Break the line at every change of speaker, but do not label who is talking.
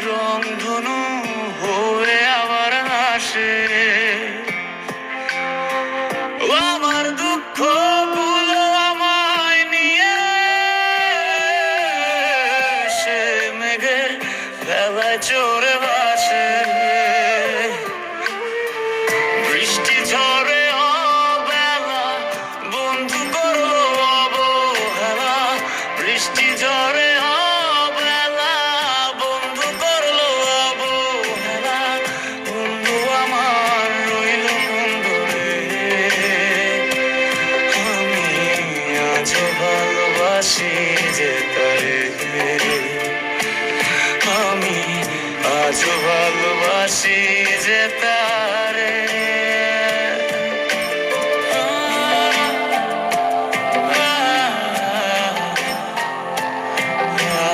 রংধনু হয়ে আবার হাসে। আমার দুঃখ গুলো আমায় নিয়ে সে মেঘের ভেলায় চড়ে ভাসে। বৃষ্টি ঝরে অবেলা বন্ধু করো অবহেলা। বৃষ্টি ঝরে অবেলা বন্ধু করলো অবহেলা। বন্ধু আমার রইল কোন দূরে। আমি আজও ভালোবাসি যে তারে। আমি আজও ভালোবাসি যে তারে।